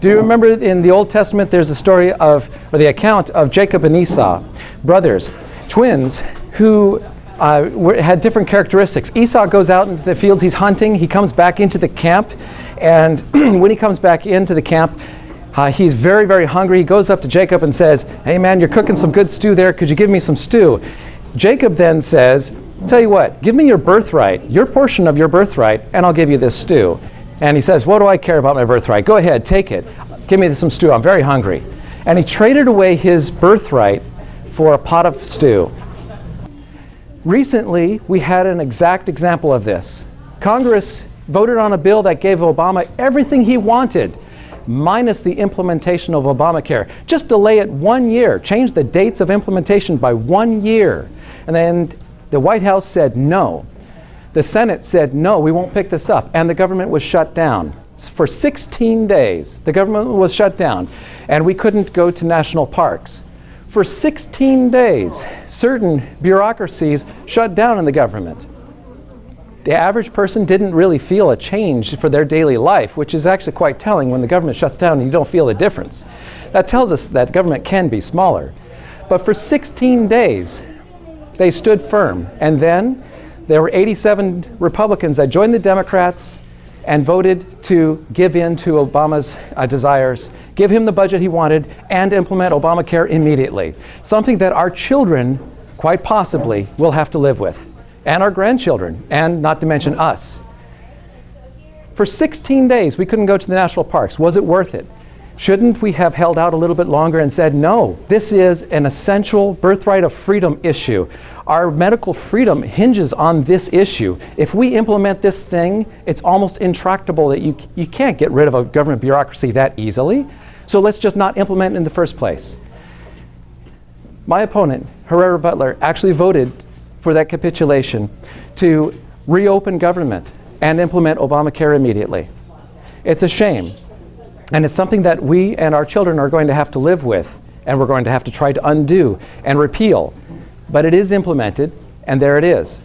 Do you remember in the Old Testament there's a story of, or the account of Jacob and Esau, brothers, twins, who had different characteristics. Esau goes out into the fields, he's hunting, he comes back into the camp, and when he comes back into the camp, he's very, very hungry. He goes up to Jacob and says, "Hey man, you're cooking some good stew there, could you give me some stew?" Jacob then says, "Tell you what, give me your birthright, your portion of your birthright, and I'll give you this stew." And he says, "What do I care about my birthright? Go ahead, take it. Give me some stew, I'm very hungry." And he traded away his birthright for a pot of stew. Recently, we had an exact example of this. Congress voted on a bill that gave Obama everything he wanted, minus the implementation of Obamacare. Just delay it 1 year, change the dates of implementation by 1 year. And then the White House said no. The Senate said, no, we won't pick this up. And the government was shut down. For 16 days, the government was shut down, and we couldn't go to national parks. For 16 days, certain bureaucracies shut down in the government. The average person didn't really feel a change for their daily life, which is actually quite telling. When the government shuts down and you don't feel a difference, that tells us that government can be smaller. But for 16 days, they stood firm. And then there were 87 Republicans that joined the Democrats and voted to give in to Obama's desires, give him the budget he wanted, and implement Obamacare immediately. Something that our children, quite possibly, will have to live with, and our grandchildren, and not to mention us. For 16 days, we couldn't go to the national parks. Was it worth it? Shouldn't we have held out a little bit longer and said, no, this is an essential birthright of freedom issue. Our medical freedom hinges on this issue. If we implement this thing, it's almost intractable that you can't get rid of a government bureaucracy that easily. So let's just not implement it in the first place. My opponent, Herrera Beutler, actually voted for that capitulation to reopen government and implement Obamacare immediately. It's a shame. And it's something that we and our children are going to have to live with, and we're going to have to try to undo and repeal. But it is implemented, and there it is.